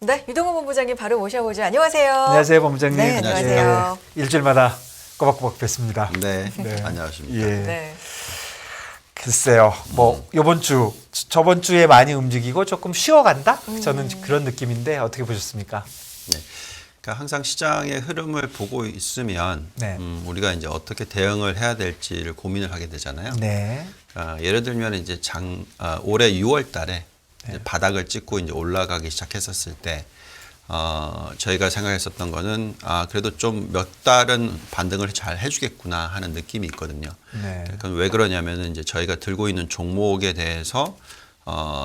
네, 유동호 본부장님 바로 모셔보죠. 안녕하세요. 안녕하세요, 본부장님. 네, 안녕하세요. 예, 일주일마다 꼬박꼬박 뵙습니다. 네, 네. 안녕하십니까. 예. 네. 글쎄요, 뭐 이번 주, 저번 주에 많이 움직이고 조금 쉬어간다? 저는 그런 느낌인데 어떻게 보셨습니까? 네. 그러니까 항상 시장의 흐름을 보고 있으면 네. 우리가 이제 어떻게 대응을 해야 될지를 고민을 하게 되잖아요. 네. 예를 들면 이제 올해 6월 달에 이제 바닥을 찍고 이제 올라가기 시작했었을 때 저희가 생각했었던 거는 그래도 좀 몇 달은 반등을 잘 해주겠구나 하는 느낌이 있거든요. 네. 그건 왜 그러냐면은 이제 저희가 들고 있는 종목에 대해서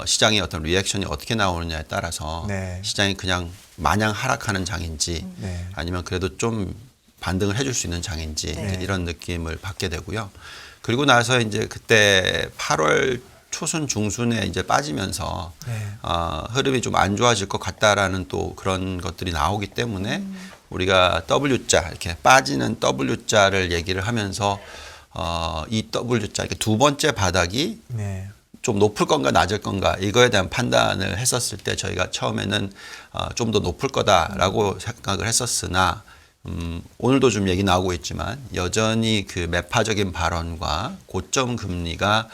시장의 어떤 리액션이 어떻게 나오느냐에 따라서 네. 시장이 그냥 마냥 하락하는 장인지 네. 아니면 그래도 좀 반등을 해줄 수 있는 장인지 네. 이런 느낌을 받게 되고요. 그리고 나서 이제 그때 8월 초순 중순에 이제 빠지면서 네. 흐름이 좀 안 좋아질 것 같다라는 또 그런 것들이 나오기 때문에 우리가 W자 이렇게 빠지는 W자를 얘기를 하면서 이 W자 이렇게 두 번째 바닥이 네. 좀 높을 건가 낮을 건가 이거에 대한 판단을 했었을 때 저희가 처음에는 좀 더 높을 거다라고 생각을 했었으나 오늘도 좀 얘기 나오고 있지만 여전히 그 매파적인 발언과 고점 금리가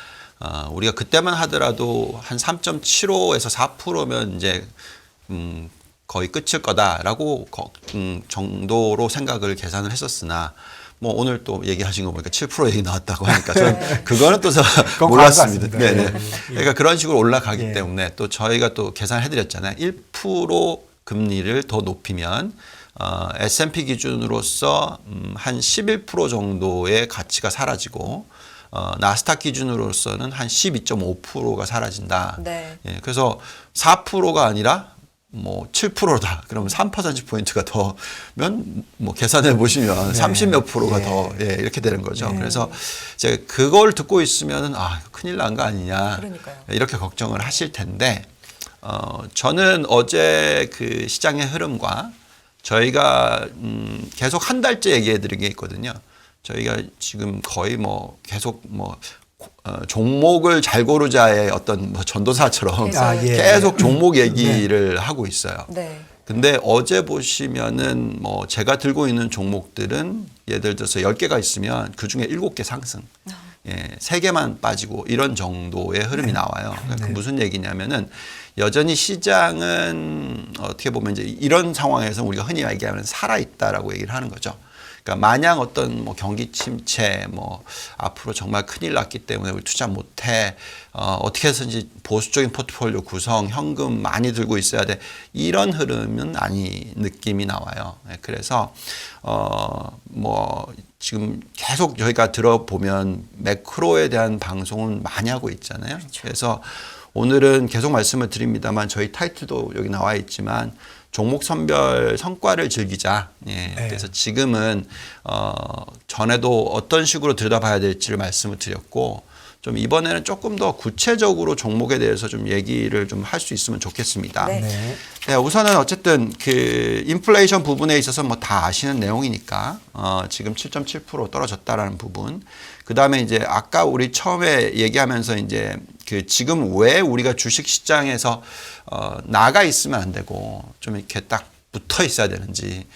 우리가 그때만 하더라도 한 3.75에서 4%면 이제 거의 끝일 거다라고 정도로 생각을 계산을 했었으나 뭐 오늘 또 얘기하신 거 보니까 7% 얘기 나왔다고 하니까 저는 그거는 또 몰랐습니다. 네네. 그러니까 그런 식으로 올라가기 때문에 또 저희가 또 계산해 드렸잖아요. 1% 금리를 더 높이면 S&P 기준으로서 한 11% 정도의 가치가 사라지고 나스닥 기준으로서는 한 12.5%가 사라진다. 네. 예, 그래서 4%가 아니라 뭐 7%다. 그러면 3%포인트가 더면 뭐 계산해 보시면 30몇 프로가 더 이렇게 되는 거죠. 그래서 이제 그걸 듣고 있으면은 큰일 난 거 아니냐. 그러니까요. 이렇게 걱정을 하실 텐데 저는 어제 그 시장의 흐름과 저희가 계속 한 달째 얘기해 드린 게 있거든요. 저희가 지금 거의 뭐 계속 뭐 종목을 잘 고르자의 어떤 뭐 전도사처럼 계속 종목 얘기를 하고 있어요. 네. 근데 어제 보시면은 뭐 제가 들고 있는 종목들은 예를 들어서 10개가 있으면 그 중에 7개 상승. 예, 3개만 빠지고 이런 정도의 흐름이 나와요. 그러니까 무슨 얘기냐면은 여전히 시장은 어떻게 보면 이제 이런 상황에서 우리가 흔히 얘기하면 살아있다라고 얘기를 하는 거죠. 그러니까 마냥 어떤 뭐 경기 침체, 뭐 앞으로 정말 큰일 났기 때문에 우리 투자 못해, 어떻게 해서든지 보수적인 포트폴리오 구성, 현금 많이 들고 있어야 돼. 이런 흐름은 아니 느낌이 나와요. 그래서 뭐 지금 계속 저희가 들어보면 매크로에 대한 방송은 많이 하고 있잖아요. 그렇죠. 그래서 오늘은 계속 말씀을 드립니다만 저희 타이틀도 여기 나와 있지만 종목 선별 성과를 즐기자. 예. 그래서 지금은 전에도 어떤 식으로 들여다봐야 될지를 말씀을 드렸고 좀 이번에는 조금 더 구체적으로 종목에 대해서 좀 얘기를 좀 할 수 있으면 좋겠습니다. 네. 네, 우선은 어쨌든 그 인플레이션 부분에 있어서 뭐 다 아시는 내용이니까 지금 7.7% 떨어졌다라는 부분. 그다음에 이제 아까 우리 처음에 얘기하면서 이제 그 지금 왜 우리가 주식 시장에서 나가 있으면 안 되고 좀 이렇게 딱 붙어 있어야 되는지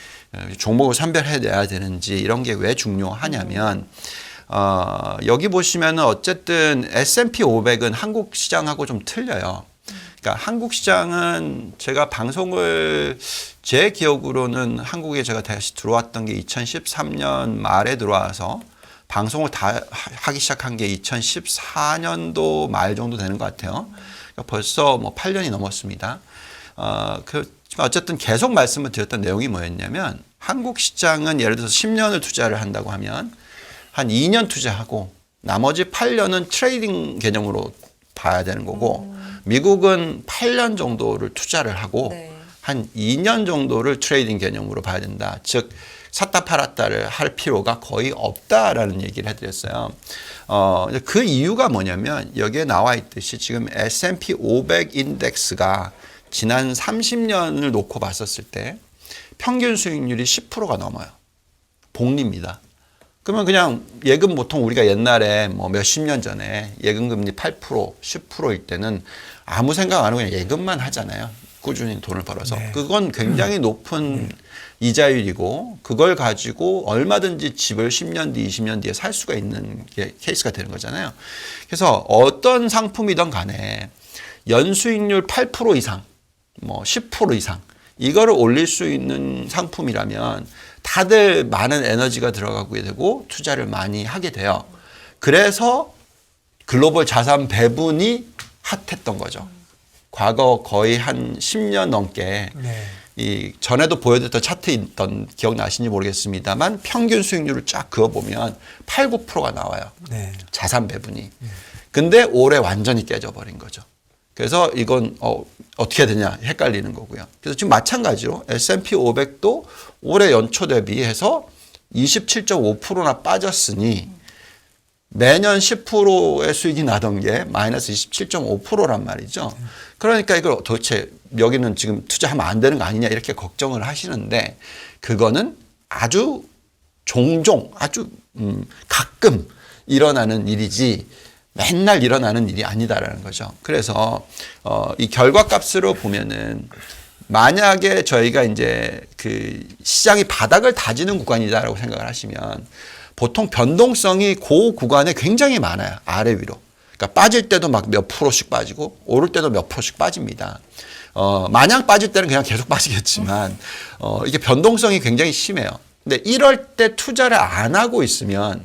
종목을 선별해 내야 되는지 이런 게 왜 중요하냐면 여기 보시면은 어쨌든 S&P 500은 한국 시장하고 좀 틀려요. 그러니까 한국 시장은 제가 방송을 제 기억으로는 한국에 제가 다시 들어왔던 게 2013년 말에 들어와서 방송을 다 하기 시작한 게 2014년도 말 정도 되는 것 같아요. 그러니까 벌써 뭐 8년이 넘었습니다. 어쨌든 계속 말씀을 드렸던 내용이 뭐였냐면 한국 시장은 예를 들어서 10년을 투자를 한다고 하면 한 2년 투자하고 나머지 8년은 트레이딩 개념으로 봐야 되는 거고 미국은 8년 정도를 투자를 하고 한 2년 정도를 트레이딩 개념으로 봐야 된다. 즉 샀다 팔았다를 할 필요가 거의 없다라는 얘기를 해드렸어요. 그 이유가 뭐냐면 여기에 나와 있듯이 지금 S&P 500 인덱스가 지난 30년을 놓고 봤었을 때 평균 수익률이 10%가 넘어요. 복리입니다. 그러면 그냥 예금 보통 우리가 옛날에 뭐 몇십 년 전에 예금 금리 8%, 10%일 때는 아무 생각 안 하고 그냥 예금만 하잖아요. 꾸준히 돈을 벌어서 네. 그건 굉장히 높은 이자율이고 그걸 가지고 얼마든지 집을 10년 뒤, 20년 뒤에 살 수가 있는 게 케이스가 되는 거잖아요. 그래서 어떤 상품이든 간에 연수익률 8% 이상, 뭐 10% 이상 이거를 올릴 수 있는 상품이라면 다들 많은 에너지가 들어가게 되고 투자를 많이 하게 돼요. 그래서 글로벌 자산 배분이 핫했던 거죠. 과거 거의 한 10년 넘게 네. 이 전에도 보여드렸던 차트 있던 기억나시는지 모르겠습니다만 평균 수익률을 쫙 그어보면 8, 9%가 나와요. 네. 자산 배분이. 근데 올해 완전히 깨져버린 거죠. 그래서 이건 어떻게 해야 되냐 헷갈리는 거고요. 그래서 지금 마찬가지로 S&P 500도 올해 연초 대비해서 27.5%나 빠졌으니 매년 10%의 수익이 나던 게 마이너스 27.5%란 말이죠. 그러니까 이걸 도대체 여기는 지금 투자하면 안 되는 거 아니냐 이렇게 걱정을 하시는데 그거는 아주 종종 아주 가끔 일어나는 일이지 맨날 일어나는 일이 아니다라는 거죠. 그래서 이 결과값으로 보면은 만약에 저희가 이제 그 시장이 바닥을 다지는 구간이다라고 생각을 하시면 보통 변동성이 그 구간에 굉장히 많아요. 아래 위로. 그러니까 빠질 때도 막 몇 프로씩 빠지고 오를 때도 몇 프로씩 빠집니다. 마냥 빠질 때는 그냥 계속 빠지겠지만 이게 변동성이 굉장히 심해요. 근데 이럴 때 투자를 안 하고 있으면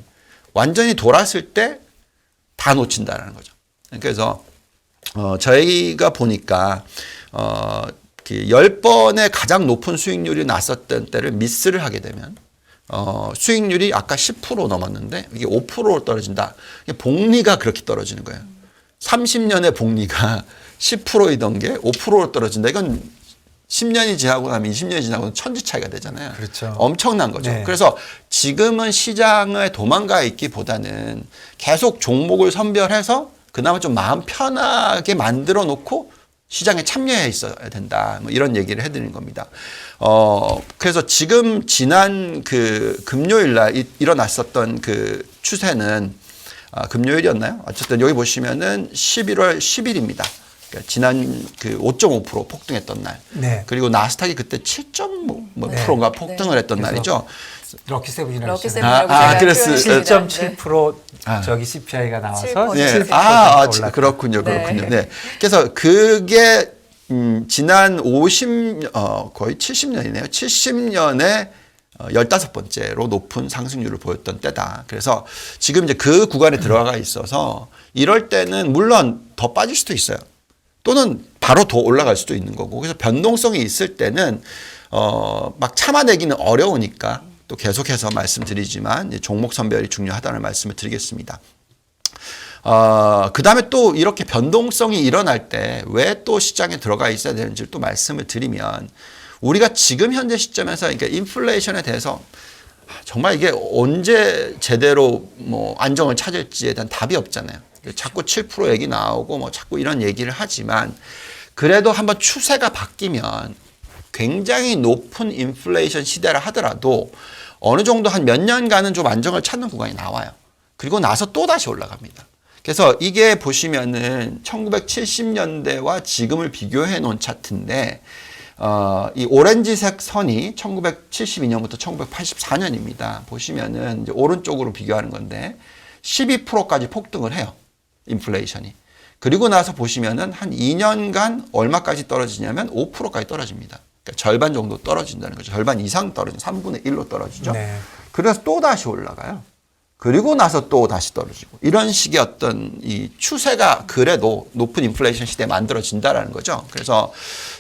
완전히 돌았을 때 다 놓친다라는 거죠. 그래서 저희가 보니까 그 10번의 가장 높은 수익률이 났었던 때를 미스를 하게 되면 수익률이 아까 10% 넘었는데 이게 5%로 떨어진다. 복리가 그렇게 떨어지는 거예요. 30년의 복리가 10%이던 게 5%로 떨어진다. 이건 10년이 지나고 나면 20년이 지나고는 천지 차이가 되잖아요. 그렇죠. 엄청난 거죠. 네. 그래서 지금은 시장에 도망가 있기보다는 계속 종목을 선별해서 그나마 좀 마음 편하게 만들어 놓고 시장에 참여해 있어야 된다. 뭐 이런 얘기를 해드리는 겁니다. 그래서 지금 지난 그 금요일 날 일어났었던 그 추세는 금요일이었나요? 어쨌든 여기 보시면은 11월 10일입니다. 그러니까 지난 그 5.5% 폭등했던 날. 네. 그리고 나스닥이 그때 7.5%인가 네. 폭등을 했던 그래서 날이죠. 럭키세븐이라고 럭키 했잖아요. 세븐이라고 그랬어요. 제가 7.7% 저기 CPI가 나와서 7%. 네. 7% 올랐다. 그렇군요. 네. 그렇군요. 네. 그래서 그게 지난 거의 70년이네요. 70년에 15번째로 높은 상승률을 보였던 때다. 그래서 지금 이제 그 구간에 들어가 있어서 이럴 때는 물론 더 빠질 수도 있어요. 또는 바로 더 올라갈 수도 있는 거고. 그래서 변동성이 있을 때는 막 참아내기는 어려우니까 또 계속해서 말씀드리지만 종목 선별이 중요하다는 말씀을 드리겠습니다. 그 다음에 또 이렇게 변동성이 일어날 때 왜 또 시장에 들어가 있어야 되는지를 또 말씀을 드리면 우리가 지금 현재 시점에서 그러니까 인플레이션에 대해서 정말 이게 언제 제대로 뭐 안정을 찾을지에 대한 답이 없잖아요. 자꾸 7% 얘기 나오고 뭐 자꾸 이런 얘기를 하지만 그래도 한번 추세가 바뀌면 굉장히 높은 인플레이션 시대라 하더라도 어느 정도 한 몇 년간은 좀 안정을 찾는 구간이 나와요. 그리고 나서 또 다시 올라갑니다. 그래서 이게 보시면은 1970년대와 지금을 비교해 놓은 차트인데 이 오렌지색 선이 1972년부터 1984년입니다. 보시면은 이제 오른쪽으로 비교하는 건데 12%까지 폭등을 해요. 인플레이션이. 그리고 나서 보시면은 한 2년간 얼마까지 떨어지냐면 5%까지 떨어집니다. 그러니까 절반 정도 떨어진다는 거죠. 절반 이상 떨어진 3분의 1로 떨어지죠. 네. 그래서 또 다시 올라가요. 그리고 나서 또 다시 떨어지고 이런 식의 어떤 이 추세가 그래도 높은 인플레이션 시대에 만들어진다라는 거죠. 그래서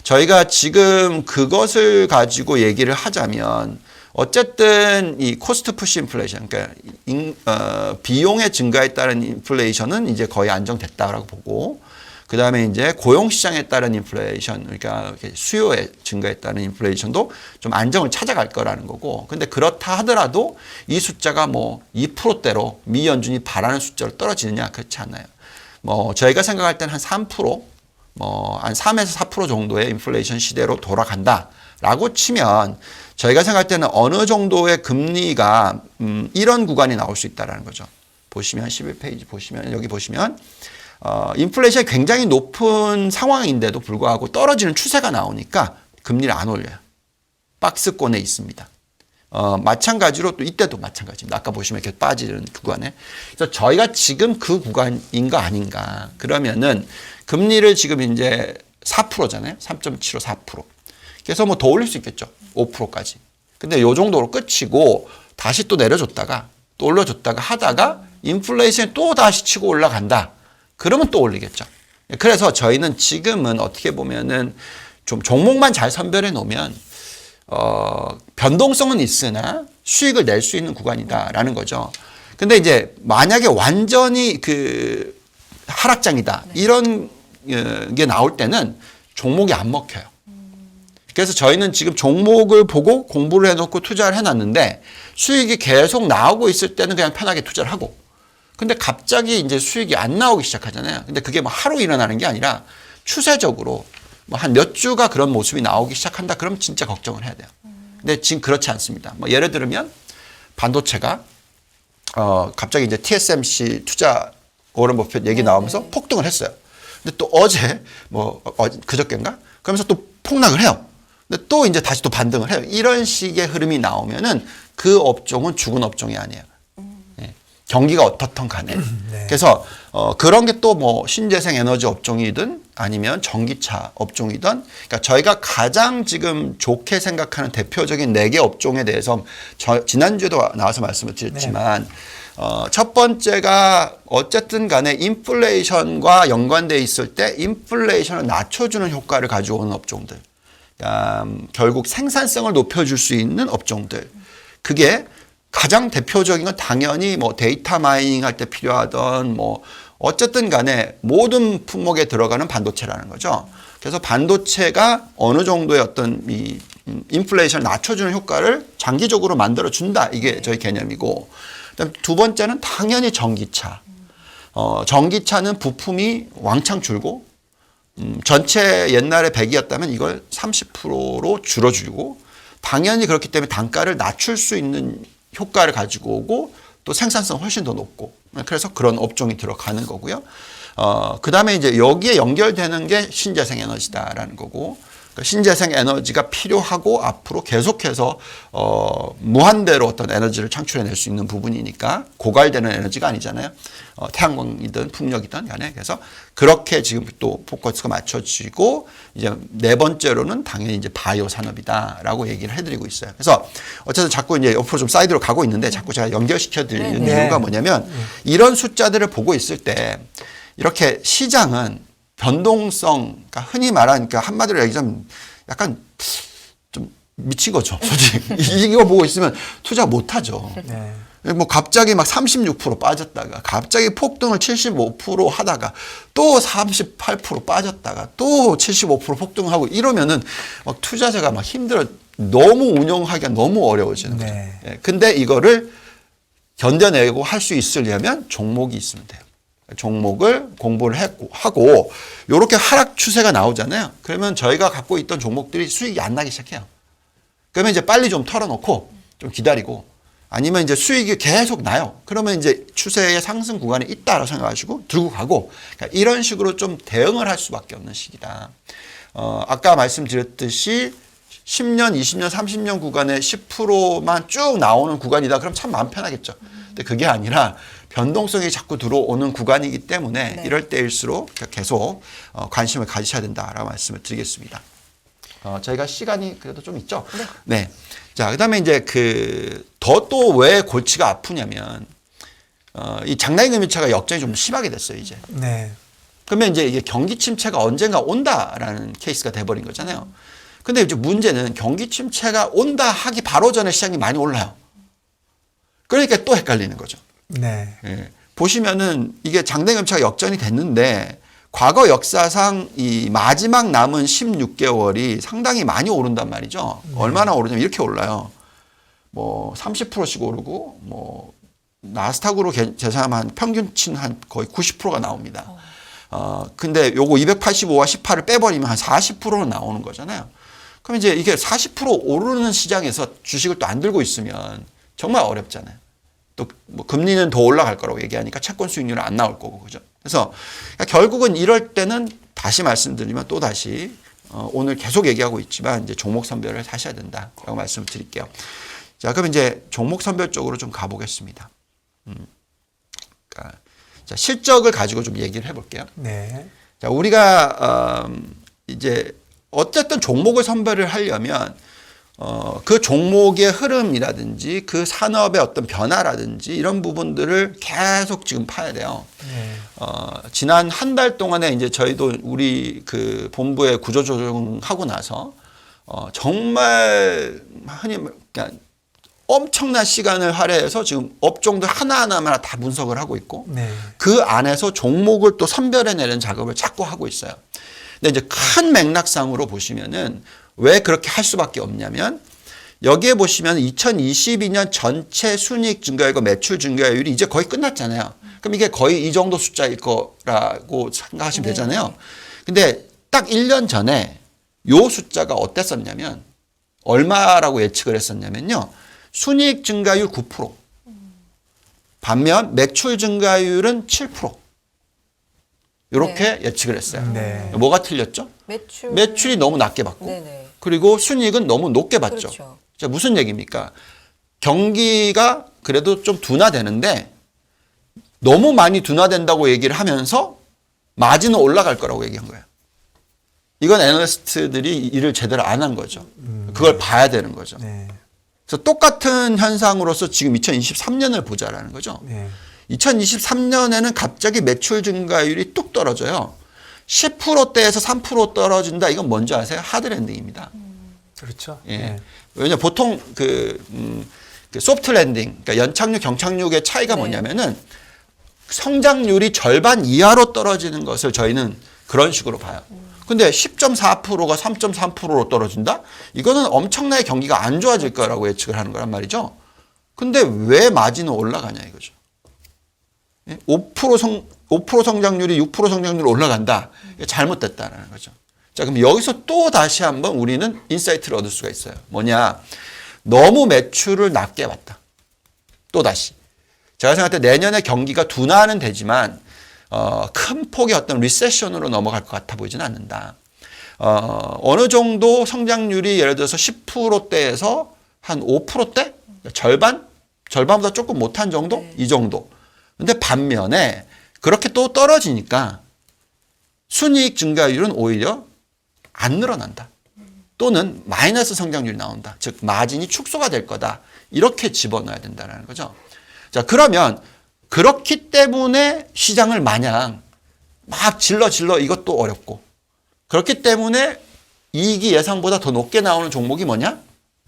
저희가 지금 그것을 가지고 얘기를 하자면 어쨌든 이 코스트 푸시 인플레이션, 그러니까 비용의 증가에 따른 인플레이션은 이제 거의 안정됐다라고 보고, 그 다음에 이제 고용 시장에 따른 인플레이션, 그러니까 수요의 증가에 따른 인플레이션도 좀 안정을 찾아갈 거라는 거고, 근데 그렇다 하더라도 이 숫자가 뭐 2%대로 미 연준이 바라는 숫자로 떨어지느냐 그렇지 않아요. 뭐 저희가 생각할 때는 한 3%, 뭐 한 3에서 4% 정도의 인플레이션 시대로 돌아간다라고 치면. 저희가 생각할 때는 어느 정도의 금리가 이런 구간이 나올 수 있다는 거죠. 보시면 11페이지 보시면 여기 보시면 인플레이션이 굉장히 높은 상황인데도 불구하고 떨어지는 추세가 나오니까 금리를 안 올려요. 박스권에 있습니다. 마찬가지로 또 이때도 마찬가지입니다. 아까 보시면 이렇게 빠지는 구간에. 그래서 저희가 지금 그 구간인 거 아닌가. 그러면은 금리를 지금 이제 4%잖아요. 3.75, 4%. 그래서 뭐 더 올릴 수 있겠죠. 5%까지. 근데 요 정도로 끝이고 다시 또 내려줬다가 또 올려줬다가 하다가 인플레이션이 또 다시 치고 올라간다. 그러면 또 올리겠죠. 그래서 저희는 지금은 어떻게 보면은 좀 종목만 잘 선별해 놓으면 변동성은 있으나 수익을 낼 수 있는 구간이다라는 거죠. 근데 이제 만약에 완전히 그 하락장이다. 이런 게 나올 때는 종목이 안 먹혀요. 그래서 저희는 지금 종목을 보고 공부를 해놓고 투자를 해놨는데 수익이 계속 나오고 있을 때는 그냥 편하게 투자를 하고 근데 갑자기 이제 수익이 안 나오기 시작하잖아요. 근데 그게 뭐 하루 일어나는 게 아니라 추세적으로 뭐 한 몇 주가 그런 모습이 나오기 시작한다. 그럼 진짜 걱정을 해야 돼요. 근데 지금 그렇지 않습니다. 뭐 예를 들면 반도체가 갑자기 이제 TSMC 투자 워런 버핏 얘기 나오면서 폭등을 했어요. 근데 또 어제 뭐 그저께인가? 그러면서 또 폭락을 해요. 근데 또 이제 다시 또 반등을 해요. 이런 식의 흐름이 나오면은 그 업종은 죽은 업종이 아니에요. 예. 경기가 어떻든 간에. 네. 그래서 그런 게 또 뭐 신재생 에너지 업종이든 아니면 전기차 업종이든 그러니까 저희가 가장 지금 좋게 생각하는 대표적인 4개 업종에 대해서 지난주에도 나와서 말씀을 드렸지만 첫 번째가 어쨌든 간에 인플레이션과 연관되어 있을 때 인플레이션을 낮춰주는 효과를 가져오는 업종들. 결국 생산성을 높여줄 수 있는 업종들. 그게 가장 대표적인 건 당연히 뭐 데이터 마이닝 할 때 필요하던 뭐 어쨌든 간에 모든 품목에 들어가는 반도체라는 거죠. 그래서 반도체가 어느 정도의 어떤 이 인플레이션을 낮춰주는 효과를 장기적으로 만들어준다. 이게 저희 개념이고. 그다음 두 번째는 당연히 전기차. 전기차는 부품이 왕창 줄고 전체 옛날에 100이었다면 이걸 30%로 줄여주고 당연히 그렇기 때문에 단가를 낮출 수 있는 효과를 가지고 오고 또 생산성 훨씬 더 높고 그래서 그런 업종이 들어가는 거고요. 그 다음에 이제 여기에 연결되는 게 신재생 에너지다라는 거고 신재생 에너지가 필요하고 앞으로 계속해서 무한대로 어떤 에너지를 창출해낼 수 있는 부분이니까 고갈되는 에너지가 아니잖아요. 태양광이든 풍력이든 간에 그래서 그렇게 지금 또 포커스가 맞춰지고 이제 네 번째로는 당연히 이제 바이오 산업이다라고 얘기를 해드리고 있어요. 그래서 어쨌든 자꾸 이제 옆으로 좀 사이드로 가고 있는데 자꾸 제가 연결시켜 드리는 이유가 뭐냐면 이런 숫자들을 보고 있을 때 이렇게 시장은 변동성, 그러니까 흔히 말하니까 한마디로 얘기하면 약간 좀 미친 거죠, 솔직히. 이거 보고 있으면 투자 못 하죠. 네. 뭐 갑자기 막 36% 빠졌다가 갑자기 폭등을 75% 하다가 또 38% 빠졌다가 또 75% 폭등하고 이러면은 막 투자자가 막 힘들어 너무 운영하기가 너무 어려워지는 거죠. 네. 예, 근데 이거를 견뎌내고 할 수 있으려면 종목이 있으면 돼요. 종목을 공부를 하고 이렇게 하락 추세가 나오잖아요. 그러면 저희가 갖고 있던 종목들이 수익이 안 나기 시작해요. 그러면 이제 빨리 좀 털어놓고 좀 기다리고 아니면 이제 수익이 계속 나요. 그러면 이제 추세의 상승 구간에 있다라고 생각하시고 들고 가고 그러니까 이런 식으로 좀 대응을 할 수밖에 없는 시기다. 아까 말씀드렸듯이 10년, 20년, 30년 구간에 10%만 쭉 나오는 구간이다. 그럼 참 마음 편하겠죠. 근데 그게 아니라 변동성이 자꾸 들어오는 구간이기 때문에 이럴 때일수록 계속 관심을 가지셔야 된다라고 말씀을 드리겠습니다. 저희가 시간이 그래도 좀 있죠. 네. 자, 그다음에 이제 더 또 왜 골치가 아프냐면 이 장난금융차가 역전이 좀 심하게 됐어요 이제. 네. 그러면 이제 이게 경기 침체가 언젠가 온다라는 케이스가 돼버린 거잖아요. 근데 이제 문제는 경기 침체가 온다 하기 바로 전에 시장이 많이 올라요. 그러니까 또 헷갈리는 거죠. 네. 예. 보시면은 이게 장대금차가 역전이 됐는데 과거 역사상 이 마지막 남은 16개월이 상당히 많이 오른단 말이죠. 얼마나 오르냐면 이렇게 올라요. 뭐 30%씩 오르고 뭐 나스닥으로 계산하면 평균치는 한 거의 90%가 나옵니다. 근데 요거 285와 18을 빼버리면 한 40%는 나오는 거잖아요. 그럼 이제 이게 40% 오르는 시장에서 주식을 또 안 들고 있으면 정말 어렵잖아요. 또 뭐 금리는 더 올라갈 거라고 얘기하니까 채권 수익률은 안 나올 거고 그죠. 그래서 결국은 이럴 때는 다시 말씀드리면 또 다시 오늘 계속 얘기하고 있지만 이제 종목 선별을 하셔야 된다라고 말씀을 드릴게요. 자, 그럼 이제 종목 선별 쪽으로 좀 가보겠습니다. 그러니까 자, 실적을 가지고 좀 얘기를 해볼게요. 네. 자, 우리가 이제 어쨌든 종목을 선별을 하려면 그 종목의 흐름이라든지 그 산업의 어떤 변화라든지 이런 부분들을 계속 지금 파야 돼요. 네. 지난 한 달 동안에 이제 저희도 우리 그 본부에 구조조정하고 나서 정말 흔히 그냥 엄청난 시간을 할애해서 지금 업종들 하나하나마다 다 분석을 하고 있고 네. 그 안에서 종목을 또 선별해내는 작업을 자꾸 하고 있어요. 근데 이제 큰 맥락상으로 보시면은 왜 그렇게 할 수밖에 없냐면 여기에 보시면 2022년 전체 순이익 증가율과 매출 증가율이 이제 거의 끝났잖아요. 그럼 이게 거의 이 정도 숫자일 거라고 생각하시면 되잖아요. 근데 딱 1년 전에 요 숫자가 어땠었냐면 얼마라고 예측을 했었냐면요. 순이익 증가율 9%. 반면 매출 증가율은 7%. 이렇게 예측을 했어요. 네. 뭐가 틀렸죠? 매출이 너무 낮게 받고 네네. 그리고 순이익은 너무 높게 받죠. 그렇죠. 자, 무슨 얘기입니까? 경기가 그래도 좀 둔화되는데 너무 많이 둔화된다고 얘기를 하면서 마진은 올라갈 거라고 얘기한 거예요. 이건 애널리스트들이 일을 제대로 안 한 거죠. 그걸 봐야 되는 거죠. 네. 그래서 똑같은 현상으로서 지금 2023년을 보자라는 거죠. 네. 2023년에는 갑자기 매출 증가율이 뚝 떨어져요. 10%대에서 3% 떨어진다. 이건 뭔지 아세요? 하드랜딩입니다. 그렇죠. 예. 네. 왜냐 보통 그 소프트 랜딩, 그러니까 연착륙, 경착륙의 차이가 뭐냐면은 성장률이 절반 이하로 떨어지는 것을 저희는 그런 식으로 봐요. 근데 10.4%가 3.3%로 떨어진다? 이거는 엄청나게 경기가 안 좋아질 거라고 예측을 하는 거란 말이죠. 근데 왜 마진은 올라가냐 이거죠. 5% 성장률이 6% 성장률로 올라간다. 잘못됐다는 거죠. 자, 그럼 여기서 또 다시 한번 우리는 인사이트를 얻을 수가 있어요. 뭐냐? 너무 매출을 낮게 봤다. 또 다시. 제가 생각할 때 내년에 경기가 둔화는 되지만 큰 폭의 어떤 리세션으로 넘어갈 것 같아 보이지는 않는다. 어느 정도 성장률이 예를 들어서 10%대에서 한 5%대? 절반보다 조금 못한 정도? 네. 이 정도. 근데 반면에 그렇게 또 떨어지니까 순이익 증가율은 오히려 안 늘어난다. 또는 마이너스 성장률이 나온다. 즉 마진이 축소가 될 거다. 이렇게 집어넣어야 된다는 거죠. 자, 그러면 그렇기 때문에 시장을 마냥 막 질러 이것도 어렵고 그렇기 때문에 이익이 예상보다 더 높게 나오는 종목이 뭐냐?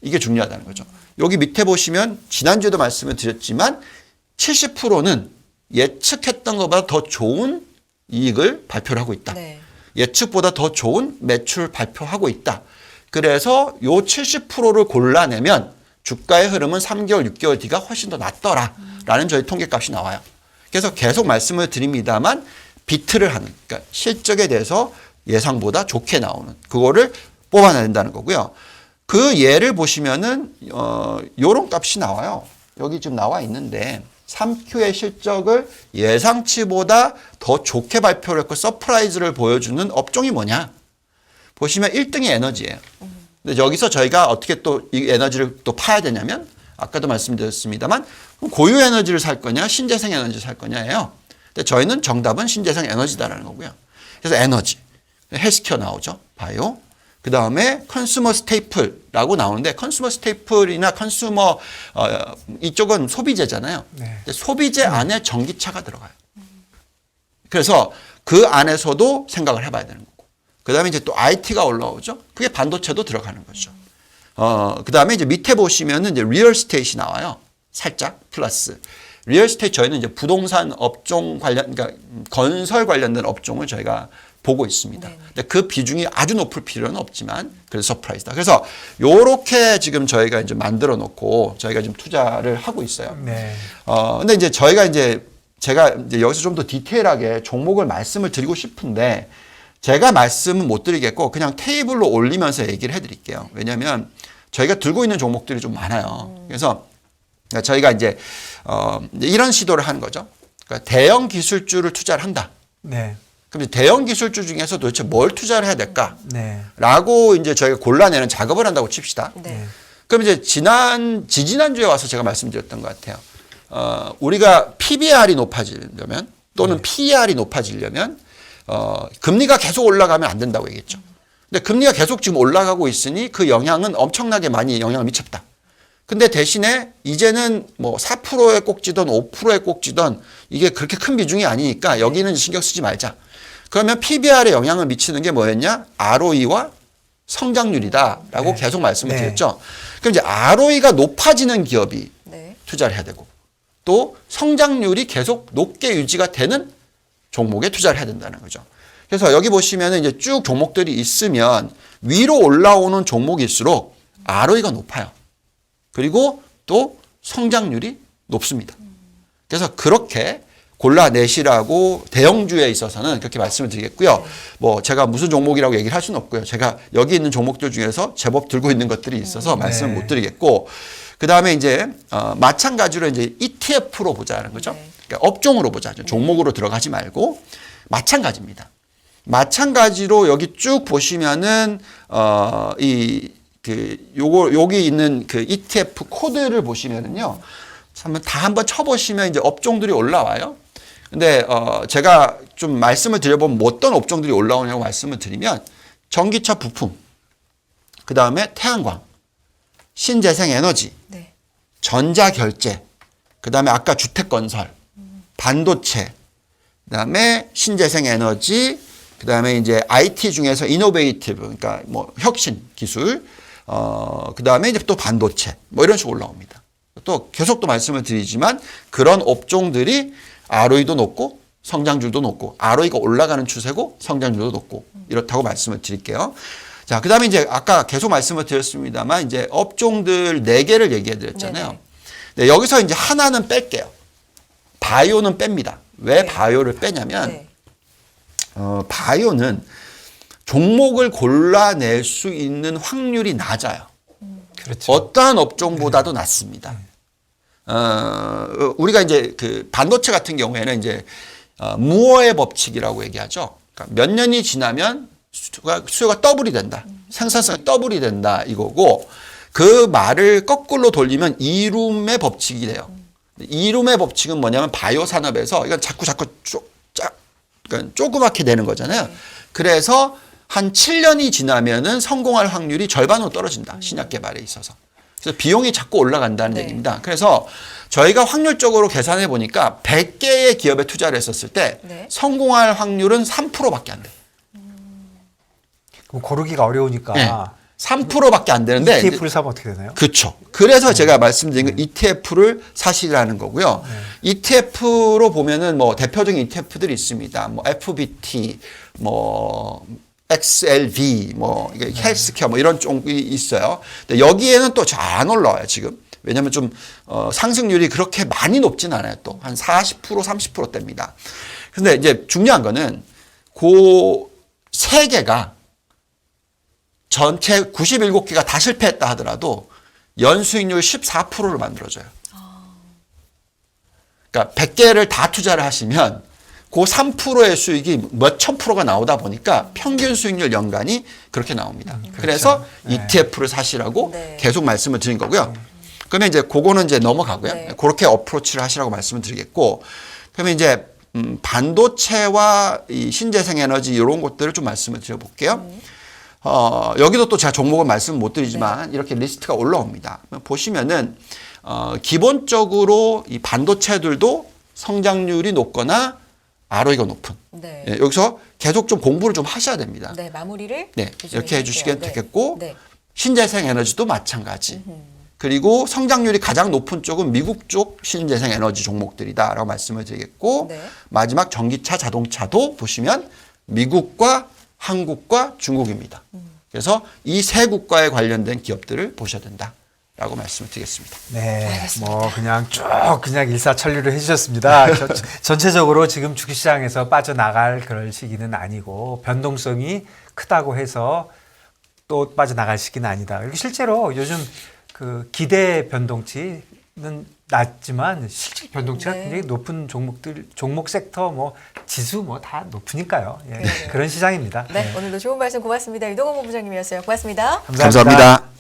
이게 중요하다는 거죠. 여기 밑에 보시면 지난주에도 말씀을 드렸지만 70%는 예측했던 것보다 더 좋은 이익을 발표를 하고 있다. 네. 예측보다 더 좋은 매출 발표하고 있다. 그래서 요 70%를 골라내면 주가의 흐름은 3개월, 6개월 뒤가 훨씬 더 낫더라라는 저희 통계값이 나와요. 그래서 계속 말씀을 드립니다만 비트를 하는, 그러니까 실적에 대해서 예상보다 좋게 나오는 그거를 뽑아내야 된다는 거고요. 그 예를 보시면은 요런 값이 나와요. 여기 지금 나와 있는데 3Q의 실적을 예상치보다 더 좋게 발표를 했고 서프라이즈를 보여주는 업종이 뭐냐? 보시면 1등이 에너지예요. 근데 여기서 저희가 어떻게 또 이 에너지를 또 파야 되냐면 아까도 말씀드렸습니다만 고유 에너지를 살 거냐 신재생 에너지를 살 거냐예요. 근데 저희는 정답은 신재생 에너지다라는 거고요. 그래서 에너지, 헬스케어 나오죠. 바이오. 그 다음에 컨슈머 스테이플라고 나오는데 컨슈머 스테이플이나 컨슈머 이쪽은 소비재잖아요. 네. 근데 소비재 안에 전기차가 들어가요. 그래서 그 안에서도 생각을 해봐야 되는 거고. 그 다음에 이제 또 IT가 올라오죠. 그게 반도체도 들어가는 거죠. 그 다음에 이제 밑에 보시면은 이제 리얼 스테이트이 나와요. 살짝 플러스. 리얼 스테이트 저희는 이제 부동산 업종 관련, 그러니까 건설 관련된 업종을 저희가 보고 있습니다. 네. 근데 그 비중이 아주 높을 필요는 없지만 그래서 서프라이즈다. 그래서 요렇게 지금 저희가 이제 만들어 놓고 저희가 지금 투자를 하고 있어요. 네. 근데 이제 저희가 제가 이제 여기서 좀 더 디테일하게 종목을 말씀을 드리고 싶은데 제가 말씀은 못 드리겠고 그냥 테이블로 올리면서 얘기를 해 드릴게요. 왜냐하면 저희가 들고 있는 종목들이 좀 많아요. 그래서 그러니까 저희가 이제 이런 시도를 하는 거죠. 그러니까 대형 기술주를 투자를 한다. 네. 그럼 이제 대형 기술주 중에서 도대체 뭘 투자를 해야 될까? 네. 라고 이제 저희가 골라내는 작업을 한다고 칩시다. 네. 그럼 이제 지지난주에 와서 제가 말씀드렸던 것 같아요. 우리가 PBR이 높아지려면 또는 PER이 높아지려면 금리가 계속 올라가면 안 된다고 얘기했죠. 근데 금리가 계속 지금 올라가고 있으니 그 영향은 엄청나게 많이 영향을 미쳤다. 근데 대신에 이제는 뭐 4%에 꼭지던 5%에 꼭지던 이게 그렇게 큰 비중이 아니니까 여기는 신경 쓰지 말자. 그러면 PBR에 영향을 미치는 게 뭐였냐? ROE와 성장률이다라고 네. 계속 말씀을 네. 드렸죠. 그럼 이제 ROE가 높아지는 기업이 네. 투자를 해야 되고 또 성장률이 계속 높게 유지가 되는 종목에 투자를 해야 된다는 거죠. 그래서 여기 보시면은 이제 쭉 종목들이 있으면 위로 올라오는 종목일수록 ROE가 높아요. 그리고 또 성장률이 높습니다. 그래서 그렇게 골라내시라고 대형주에 있어서는 그렇게 말씀을 드리겠고요. 뭐 제가 무슨 종목이라고 얘기를 할 수는 없고요. 제가 여기 있는 종목들 중에서 제법 들고 있는 것들이 있어서 말씀을 네. 못 드리겠고, 그 다음에 이제 마찬가지로 이제 ETF로 보자는 거죠. 네. 그러니까 업종으로 보자. 종목으로 들어가지 말고 마찬가지입니다. 마찬가지로 여기 쭉 보시면은 여기 있는 그 ETF 코드를 보시면은요. 한번 쳐보시면 이제 업종들이 올라와요. 근데 제가 좀 말씀을 드려보면 어떤 업종들이 올라오냐고 말씀을 드리면 전기차 부품, 그 다음에 태양광, 신재생에너지, 네. 전자결제, 그 다음에 아까 주택건설, 반도체, 그 다음에 신재생에너지, 그 다음에 이제 IT 중에서 이노베이티브, 그러니까 뭐 혁신 기술, 그 다음에 이제 또 반도체, 뭐 이런 식으로 올라옵니다. 또 계속 또 말씀을 드리지만 그런 업종들이 ROE도 높고 성장률도 높고 ROE가 올라가는 추세고 성장률도 높고 이렇다고 말씀을 드릴게요. 자, 그 다음에 이제 아까 계속 말씀을 드렸습니다만 이제 업종들 4개를 얘기해 드렸잖아요. 네, 여기서 이제 하나는 뺄게요. 바이오는 뺍니다. 왜 네. 바이오를 빼냐면 네. 바이오는 종목을 골라낼 수 있는 확률이 낮아요. 그렇죠. 어떠한 업종보다도 낮습니다. 우리가 이제 그 반도체 같은 경우에는 이제 무어의 법칙이라고 얘기하죠. 그러니까 몇 년이 지나면 수요가 더블이 된다. 생산성이 더블이 된다 이거고, 그 말을 거꾸로 돌리면 이룸의 법칙이 돼요. 이룸의 법칙은 뭐냐면 바이오 산업에서 이건 자꾸 그러니까 조그맣게 되는 거잖아요. 그래서 한 7년이 지나면은 성공할 확률이 절반으로 떨어진다. 신약 개발에 있어서. 그래서 비용이 자꾸 올라간다는 네. 얘기입니다. 그래서 저희가 확률적으로 계산해 보니까 100개의 기업에 투자를 했었을 때 네. 성공할 확률은 3%밖에 안 돼요. 그럼 고르기가 어려우니까 네. 3%밖에 안 되는데 ETF를 사면 어떻게 되나요? 그렇죠. 그래서 제가 말씀드린 건 ETF를 사시라는 거고요. ETF로 보면은 뭐 대표적인 ETF들이 있습니다. 뭐 FBT, 뭐 XLV, 뭐 헬스케어 뭐 이런 쪽이 있어요. 근데 여기에는 또 잘 안 올라와요 지금. 왜냐하면 좀 상승률이 그렇게 많이 높진 않아요. 또 한 40% 30%대입니다. 근데 이제 중요한 거는 그 세 개가 전체 97개가 다 실패했다 하더라도 연수익률 14%를 만들어줘요. 그러니까 100개를 다 투자를 하시면 그 3%의 수익이 몇천 프로가 나오다 보니까 평균 수익률 연간이 그렇게 나옵니다. 그래서 네. ETF를 사시라고 네. 계속 말씀을 드린 거고요. 그러면 이제 그거는 이제 넘어가고요. 네. 그렇게 어프로치를 하시라고 말씀을 드리겠고, 그러면 이제 반도체와 이 신재생에너지 이런 것들을 좀 말씀을 드려볼게요. 여기도 또 제가 종목은 말씀 못 드리지만 이렇게 리스트가 올라옵니다. 보시면은 기본적으로 이 반도체들도 성장률이 높거나 ROE가 높은. 네. 예, 여기서 계속 좀 공부를 좀 하셔야 됩니다. 네, 마무리를 네, 좀 이렇게 해주시면 해주실게요. 되겠고, 네. 신재생에너지도 마찬가지. 그리고 성장률이 가장 높은 쪽은 미국 쪽 신재생에너지 종목들이다라고 말씀을 드리겠고, 네. 마지막 전기차, 자동차도 보시면 미국과 한국과 중국입니다. 그래서 이 세 국가에 관련된 기업들을 보셔야 된다라고 말씀을 드리겠습니다. 네, 알겠습니다. 뭐 그냥 쭉 그냥 일사천리로 해주셨습니다. 전체적으로 지금 주식시장에서 빠져나갈 그럴 시기는 아니고 변동성이 크다고 해서 또 빠져나갈 시기는 아니다. 그리고 실제로 요즘 그 기대 변동치는 낮지만 실질 변동치가 네. 굉장히 높은 종목 섹터 뭐 지수 뭐 다 높으니까요. 예, 네. 그런 시장입니다. 네, 예. 오늘도 좋은 말씀 고맙습니다. 유동호 본부장님이었어요. 고맙습니다. 감사합니다.